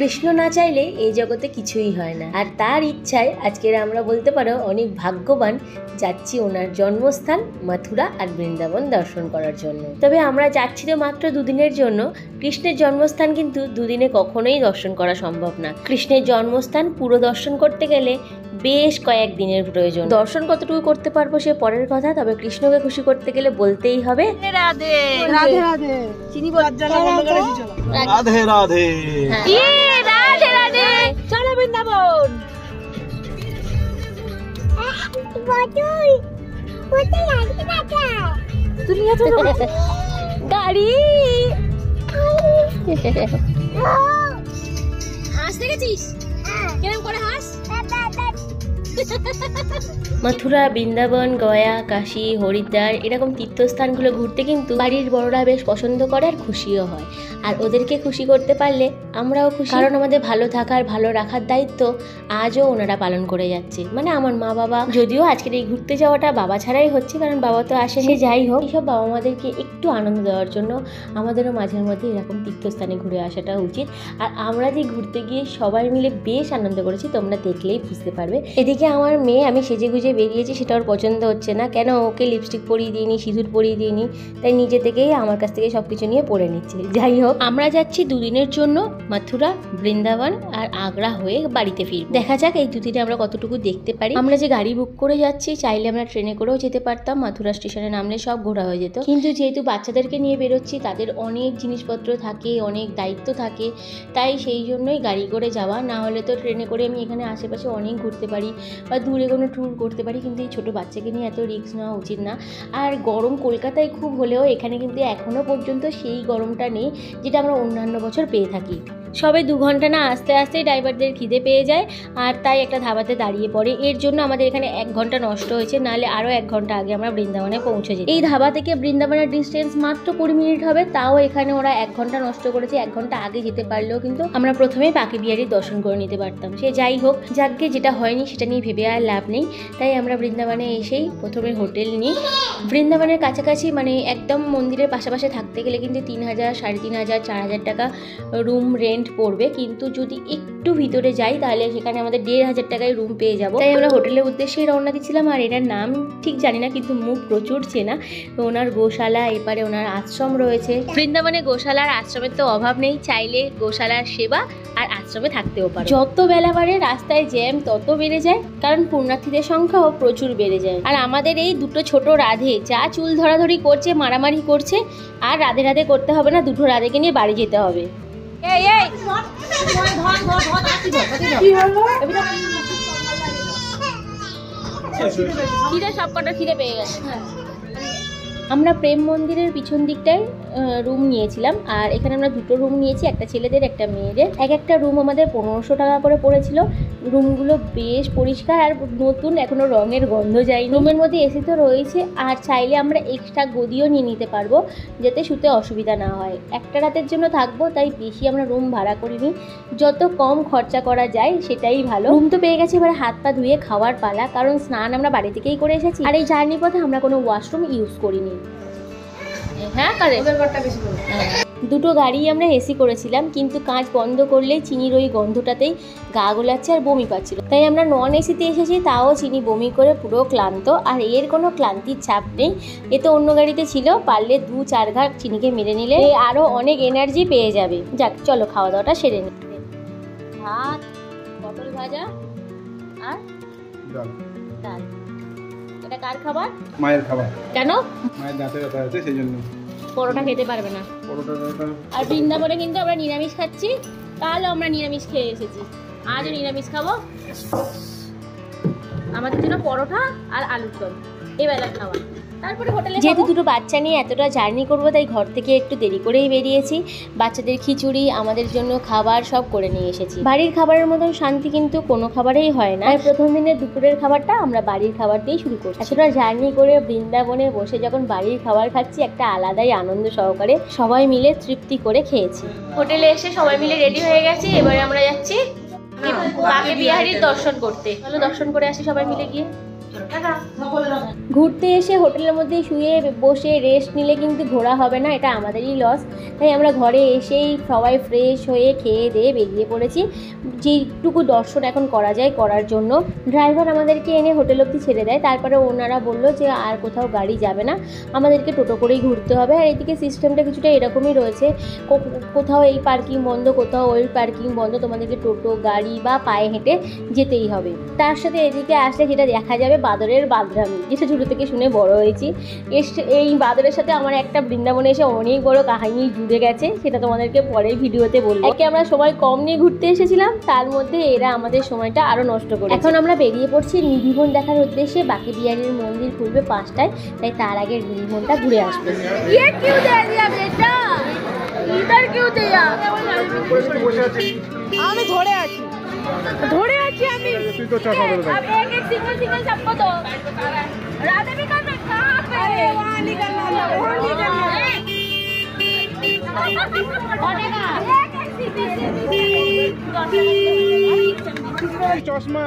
কৃষ্ণ না চাইলে এই জগতে কিছুই হয় না, আর তার ইচ্ছায় আজকের আমরা বলতে পারো অনেক ভাগ্যবান যাচ্ছি ওনার জন্মস্থান মথুরা আর বৃন্দাবন দর্শন করার জন্য। তবে আমরা যাচ্ছি তো মাত্র দুদিনের জন্য। কৃষ্ণের জন্মস্থান কিন্তু দুদিনে কখনোই দর্শন করা সম্ভব না। কৃষ্ণের জন্মস্থান পুরো দর্শন করতে গেলে বেশ কয়েক দিনের প্রয়োজন। দর্শন কতটুকু করতে পারবো সে পরের কথা, তবে কৃষ্ণকে খুশি করতে গেলে বলতেই হবে রাধে রাধে রাধে। চিনি রাধে রাধে রাধে রাধে। চলো বৃন্দাবন। গাড়ি হাঁস দেখেছিস? কেরম করে হাঁস? মথুরা, বৃন্দাবন, গয়া, কাশী, হরিদ্বার এরকম তীর্থস্থানগুলো ঘুরতে কিন্তু বাড়ির বড়রা বেশ পছন্দ করে আর খুশিও হয়। আর ওদেরকে খুশি করতে পারলে আমরাও খুশি, কারণ আমাদের ভালো থাকার ভালো রাখার দায়িত্ব আজও ওনারা পালন করে যাচ্ছে। মানে আমার মা বাবা, যদিও আজকের এই ঘুরতে যাওয়াটা বাবা ছাড়াই হচ্ছে, কারণ বাবা তো আসেনি। যাই হোক, এইসব বাবা মাদেরকে একটু আনন্দ দেওয়ার জন্য আমাদেরও মাঝের মধ্যে এরকম তীর্থস্থানে ঘুরে আসাটা উচিত। আর আমরা যে ঘুরতে গিয়ে সবাই মিলে বেশ আনন্দ করেছি, তোমরা দেখলেই বুঝতে পারবে। এদিকে আমার মেয়ে, আমি সেজে গুজে বেরিয়েছি, সেটা ওর পছন্দ হচ্ছে না। কেন? ওকে লিপস্টিক পরিয়ে দিইনি, সিঁদুর পরিয়ে দিইনি, তাই নিজে থেকেই আমার কাছ থেকে সবকিছু নিয়ে পরে নিচ্ছে। যাই হোক, আমরা যাচ্ছি দুদিনের জন্য মথুরা, বৃন্দাবন আর আগ্রা হয়ে বাড়িতে ফিরব। দেখা যাক এই দুদিনে আমরা কতটুকু দেখতে পারি। আমরা যে গাড়ি বুক করে যাচ্ছি, চাইলে আমরা ট্রেনে করেও যেতে পারতাম। মথুরা স্টেশনে নামলে সব ঘোরা হয়ে যেত, কিন্তু যেহেতু বাচ্চাদেরকে নিয়ে বেরোচ্ছি, তাদের অনেক জিনিসপত্র থাকে, অনেক দায়িত্ব থাকে, তাই সেই জন্যই গাড়ি করে যাওয়া। না হলে তো ট্রেনে করে আমি এখানে আশেপাশে অনেক ঘুরতে পারি বা দূরে কোনো ট্যুর করতে পারি, কিন্তু এই ছোটো বাচ্চাকে নিয়ে এত রিস্ক নেওয়া উচিত না। আর গরম কলকাতায় খুব হলেও এখানে কিন্তু এখনও পর্যন্ত সেই গরমটা নেই যেটা আমরা অন্যান্য বছর পেয়ে থাকি। সবে 2 ঘন্টা না আস্তে আস্তেই ড্রাইভারদের খিদে পেয়ে যায়, আর তাই একটা ধাবাতে দাঁড়িয়ে পড়ে। এর জন্য আমাদের এখানে 1 ঘন্টা নষ্ট হয়েছে, নাহলে আরও 1 ঘন্টা আগে আমরা বৃন্দাবনে পৌঁছে যাই। এই ধাবা থেকে বৃন্দাবনের ডিস্টেন্স মাত্র 20 মিনিট হবে, তাও এখানে ওরা 1 ঘন্টা নষ্ট করেছে। 1 ঘন্টা আগে যেতে পারলেও কিন্তু আমরা প্রথমেই বাঁকে বিহারীর দর্শন করে নিতে পারতাম। সে যাই হোক, যাকে যেটা হয়নি সেটা নিয়ে ভেবে আর লাভ নেই। তাই আমরা বৃন্দাবনে এসেই প্রথমে হোটেল নিই। বৃন্দাবনের কাছাকাছি, মানে একদম মন্দিরের পাশাপাশি থাকতে গেলে কিন্তু 3000, 3500, 4000 টাকা রুম রেন্ট পড়বে। কিন্তু যদি একটু ভিতরে যাই তাহলে সেখানে আমাদের 1500 টাকায় রুম পেয়ে যাবো। তাই আমরা হোটেলের উদ্দেশ্যেই রওনা দিচ্ছিলাম। আর এটার নাম ঠিক জানি না, কিন্তু মুখ প্রচুর চেনা। তো ওনার গোশালা, এপারে ওনার আশ্রম রয়েছে। বৃন্দাবনে গোশালার আশ্রমের তো অভাব নেই, চাইলে গোশালার সেবা আর আশ্রমে থাকতেও পারে। যত বেলা বাড়ে রাস্তায় জ্যাম তত বেড়ে যায়, কারণ পুণ্যার্থীদের সংখ্যাও প্রচুর বেড়ে যায়। আর আমাদের এই দুটো ছোট রাধে যা চুল ধরাধরি করছে, মারামারি করছে, আর রাধে রাধে করতে হবে না, দুটো রাধেকে নিয়ে বাড়ি যেতে হবে। এই এই খিদে, সবকটা খিদে পেয়ে গেছে। আমরা প্রেম মন্দিরের পিছন দিকটায় রুম নিয়েছিলাম, আর এখানে আমরা 2টো রুম নিয়েছি, একটা ছেলেদের একটা মেয়েদের। একটা রুম আমাদের 1500 টাকা করে পড়েছিল। রুমগুলো বেশ পরিষ্কার আর নতুন, এখনো রঙের গন্ধ যায়নি। রুমের মধ্যে এসি তো রয়েছে, আর চাইলে আমরা এক্সট্রা গদিও নিয়ে নিতে পারবো, যাতে শুতে অসুবিধা না হয়। একটা রাতের জন্য থাকবো, তাই বেশি আমরা রুম ভাড়া করিনি। যত কম খরচা করা যায় সেটাই ভালো। রুম তো পেয়ে গেছি, এবার হাত পা ধুয়ে খাওয়ার পালা, কারণ স্নান আমরা বাড়ি থেকেই করে এসেছি। আর এই জার্নি পথে আমরা কোনো ওয়াশরুম ইউজ করিনি। হ্যাঁ, দুটো গাড়ি আমরা এসি করেছিলাম, কিন্তু কাঁচ বন্ধ করলেই চিনির ওই গন্ধটাতেই গা গোলাচ্ছে আর বমি পাচ্ছিল। তাই আমরা নন এসিতে এসেছি, তাও চিনি বমি করে পুরো ক্লান্ত। আর এর কোনো ক্লান্তির ছাপ নেই, এ তো অন্য গাড়িতে ছিল। পারলে 2-4 ঘাট চিনিকে মেরে নিলে আরও অনেক এনার্জি পেয়ে যাবে। যাক, চলো খাওয়া দাওয়াটা সেরে নিই। ভাত, পটল ভাজা আর ডাল। এটা কার খাবার? মায়ের খাবার। কেন? মায়ের দাঁতে ব্যথা আছে, সেই জন্য পরোটা খেতে পারবে না। আর বৃন্দাবনে কিন্তু আমরা নিরামিষ খাচ্ছি, কালও আমরা নিরামিষ খেয়ে এসেছি, আজও নিরামিষ খাবো। আমাদের জন্য পরোটা আর আলুর দম এবেলার খাওয়া। তারপরে হোটেলে, যেহেতু দুটো বাচ্চা নিয়ে এতটা জার্নি করবো, তাই ঘর থেকে একটু দেরি করেই বেরিয়েছি। বাচ্চাদের খিচুড়ি, আমাদের জন্য খাবার সব করে নিয়ে এসেছি। বাড়ির খাবারের মতন শান্তি কিন্তু কোনো খাবারেই হয় না। প্রথম দিনের দুপুরের খাবারটা আমরা বাড়ির খাবার দিয়েই শুরু করছি। এতটা জার্নি করে বৃন্দাবনে বসে যখন বাড়ির খাবার খাচ্ছি, একটা আলাদাই আনন্দ সহকারে সবাই মিলে তৃপ্তি করে খেয়েছি। হোটেলে এসে সবাই মিলে রেডি হয়ে গেছি, এবারে আমরা যাচ্ছি বাঁকে বিহারীর দর্শন করতে। চলো দর্শন করে আসি সবাই মিলে গিয়ে। ঘুরতে এসে হোটেলের মধ্যে শুয়ে বসে রেস্ট নিলে কিন্তু ঘোরা হবে না, এটা আমাদেরই লস। তাই আমরা ঘরে এসেই সবাই ফ্রেশ হয়ে খেয়ে দিয়ে বেরিয়ে পড়েছি যেটুকু দর্শন এখন করা যায় করার জন্য। ড্রাইভার আমাদেরকে এনে হোটেল অবধি ছেড়ে দেয়, তারপরে ওনারা বললো যে আর কোথাও গাড়ি যাবে না, আমাদেরকে টোটো করেই ঘুরতে হবে। আর এদিকে সিস্টেমটা কিছুটা এরকমই রয়েছে, কোথাও এই পার্কিং বন্ধ, কোথাও ওই পার্কিং বন্ধ, তোমাদেরকে টোটো গাড়ি বা পায়ে হেঁটে যেতেই হবে। তার সাথে এদিকে আসলে যেটা দেখা যাবে বাদরের বাদরামি, যেটা ছোটো থেকে শুনে বড় হয়েছি। এই বাদরের সাথে আমার একটা বৃন্দাবনে এসে অনেক বড় কাহিনী জুড়ে গেছে, সেটা তোমাদেরকে পরের ভিডিওতে বলবো। একে আমরা সময় কম নিয়ে ঘুরতে এসেছিলাম, তার মধ্যে এরা আমাদের সময়টা আরও নষ্ট করে। এখন আমরা বেরিয়ে পড়ছি নিধিবন দেখার উদ্দেশ্যে। বাকি বিহারীর মন্দির খুলবে 5টায়, তাই তার আগে নিধিবনটা ঘুরে আসবে। আমি ধরে আছি আমি। তুই তো চা খাবে না। अब एक एक सिंगल सिंगल सबको दो। राधे भी कर कहां पे? अरे वहां निकलना है, वहां निकलना है। बनेगा। एक एक सिंगल चश्मा।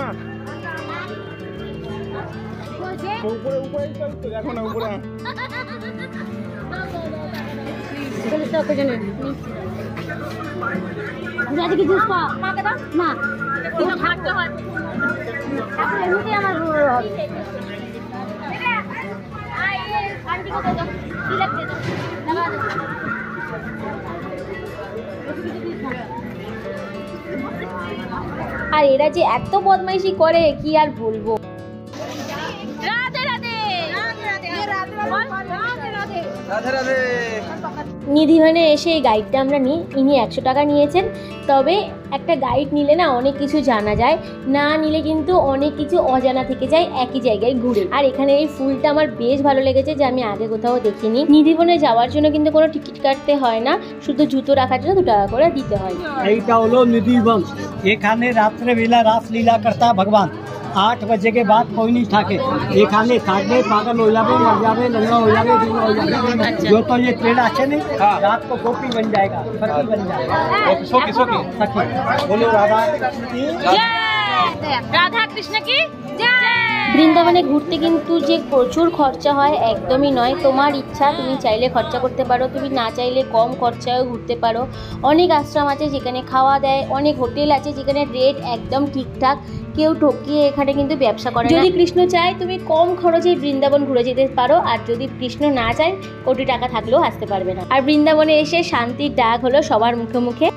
ऊपर ऊपर चल तो देखो ना ऊपर। चलो तो के जने। রাধে কি জুস পা মাকে দাও না কিন্তু থাকতে হয় এখন এমনিতে আমার হবে আই আন্টি কো দাও তিলক দে দাও লাগা দাও আর এরা যে এত বদমাইশি করে কি আর বলবো। রাধে রাধে রাধে রাধে রাধে রাধে। নিধিবনে এসে এই গাইডটা আমরা নিই, ইনি 100 টাকা নিয়েছেন। তবে একটা গাইড নিলে না অনেক কিছু জানা যায়, না নিলে কিন্তু অনেক কিছু অজানা থেকে যায় একই জায়গায় ঘুরে। আর এখানে এই ফুলটা আমার বেশ ভালো লেগেছে, যে আমি আগে কোথাও দেখিনি। নিধিবনে যাওয়ার জন্য কিন্তু কোনো টিকিট কাটতে হয় না, শুধু জুতো রাখার জন্য 2 টাকা করে দিতে হয়। এইটা হলো নিধিবন, এখানে রাত্রে বেলা রাসলীলা করতা ভগবান। 8 बजे के बाद कोई नहीं थाके, ये खाने थाकने पागल हो जावे, मर जावे, नंगा हो जावे, हो जावे। जो तो ये ट्रेन अच्छे नहीं, रात को गोपी बन जाएगा, सखी बन जाएगा। सखी बोलो राधा कृष्ण की जय। বৃন্দাবনে ঘুরতে কিন্তু যে প্রচুর খরচা হয় একদমই নয়, তোমার ইচ্ছা, তুমি চাইলে খরচা করতে পারো, তুমি না চাইলে কম খরচায়ও ঘুরতে পারো। অনেক আশ্রম আছে যেখানে খাওয়া দেয়, অনেক হোটেল আছে যেখানে রেট একদম ঠিকঠাক, কেউ ঠকিয়ে এখানে কিন্তু ব্যবসা করে। যদি কৃষ্ণ চায় তুমি কম খরচে বৃন্দাবন ঘুরে যেতে পারো, আর যদি কৃষ্ণ না চায় কোটি টাকা থাকলেও আসতে পারবে না। আর বৃন্দাবনে এসে শান্তির ডাক হলো সবার মুখে মুখে।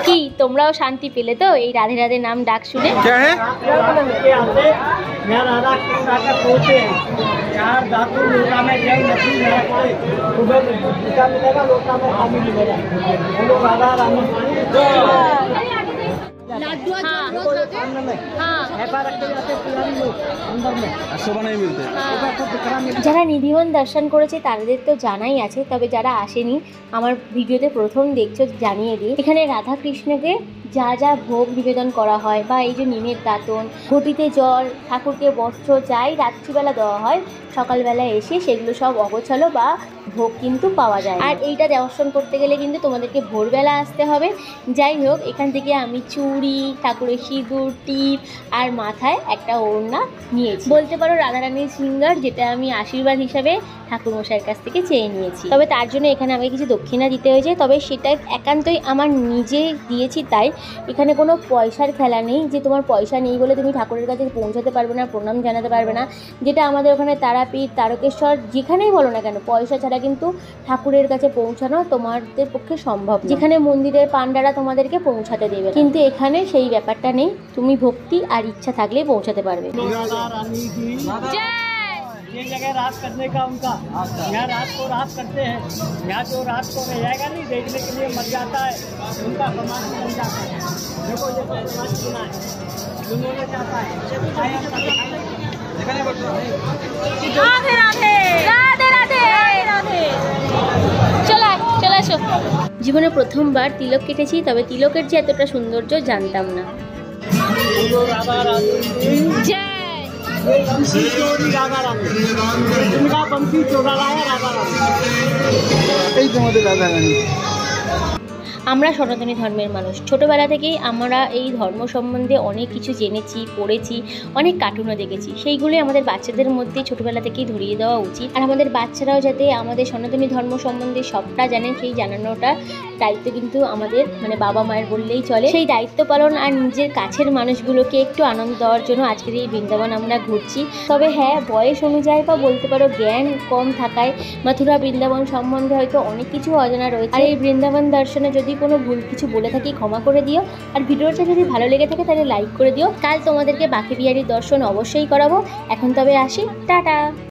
কি তোমরাও শান্তি পেলে তো এই রাধে রাধে নাম ডাক শুনে? राधा कृष्ण का पोते यार धातु लोटा में जल नदी सुबह टीका मिलेगा, लोटा में पानी मिलेगा। बोलो राधा रानी लड्डू যারা নিধিবন দর্শন করেছে তাদের তো জানাই আছে, তবে যারা আসেনি আমার ভিডিওতে প্রথম দেখছো জানিয়ে দিই, এখানে রাধা কৃষ্ণকে যা যা ভোগ নিবেদন করা হয়, বা এই যে নিমের দাঁতন, ঘটিতে জল, ঠাকুরকে বস্ত্র যাই রাত্রিবেলা দেওয়া হয়, সকালবেলা এসে সেগুলো সব অগোছালো বা ভোগ কিন্তু পাওয়া যায়। আর এইটা দর্শন করতে গেলে কিন্তু তোমাদেরকে ভোরবেলা আসতে হবে। যাই হোক, এখান থেকে আমি চুড়ি, ঠাকুরের সিঁদুর, টিপ আর মাথায় একটা ওড়না নিয়েছি। বলতে পারো রাধারানীর সিঙ্গার, যেটা আমি আশীর্বাদ হিসাবে ঠাকুরমশাইয়ের কাছ থেকে চেয়ে নিয়েছি। তবে তার জন্য এখানে আমাকে কিছু দক্ষিণা দিতে হয়েছে, তবে সেটা একান্তই আমার নিজে দিয়েছি, তাই এখানে কোনো পয়সার খেলা নেই যে তোমার পয়সা নেই বলে তুমি ঠাকুরের কাছে পৌঁছাতে পারবে না, প্রণাম জানাতে পারবে না। যেটা আমাদের ওখানে তারাপীঠ, তারকেশ্বর যেখানেই বলো না কেন, পয়সা ছাড়া কিন্তু ঠাকুরের কাছে পৌঁছানো তোমাদের পক্ষে সম্ভব। যেখানে মন্দিরের পান্ডারা তোমাদেরকে পৌঁছাতে দেবে, কিন্তু এখানে সেই ব্যাপারটা নেই, তুমি ভক্তি আর ইচ্ছা থাকলেই পৌঁছাতে পারবে। ये जगह रात करने का उनका, यहाँ रात को रात करते हैं, यहाँ जो रात को रह जाएगा नहीं देखने के लिए मर जाता है, उनका समाज बन जाता है। देखो ये समाज सुना है, उन्होंने चाहता है राधे राधे राधे राधे राधे। चला चला এসো। জীবনে প্রথমবার তিলক কেটেছি, তবে তিলকের যে এতটা সৌন্দর্য জানতাম না। জয়। এই তোমাদের রাধা রানী। আমরা সনাতনী ধর্মের মানুষ, ছোটোবেলা থেকেই আমরা এই ধর্ম সম্বন্ধে অনেক কিছু জেনেছি, পড়েছি, অনেক কার্টুনও দেখেছি। সেইগুলোই আমাদের বাচ্চাদের মধ্যে ছোটোবেলা থেকেই ধরিয়ে দেওয়া উচিত। আর আমাদের বাচ্চারাও যাতে আমাদের সনাতনী ধর্ম সম্বন্ধে সবটা জানেন, সেই জানানোটা দায়িত্ব কিন্তু আমাদের, মানে বাবা মায়ের বললেই চলে। সেই দায়িত্ব পালন আর নিজের কাছের মানুষগুলোকে একটু আনন্দ দেওয়ার জন্য আজকের এই বৃন্দাবন আমরা ঘুরছি। তবে হ্যাঁ, বয়স অনুযায়ী বা বলতে পারো জ্ঞান কম থাকায় মথুরা বৃন্দাবন সম্বন্ধে হয়তো অনেক কিছু অজানা রয়েছে। আর এই বৃন্দাবন দর্শনে যদি কোনো ভুল কিছু বলে থাকি ক্ষমা করে দিও। আর ভিডিওটা যদি ভালো লেগে থাকে তাহলে লাইক করে দিও। কাল তোমাদেরকে বাঁকে বিহারীর দর্শন অবশ্যই করাবো। এখন তবে আসি, টাটা।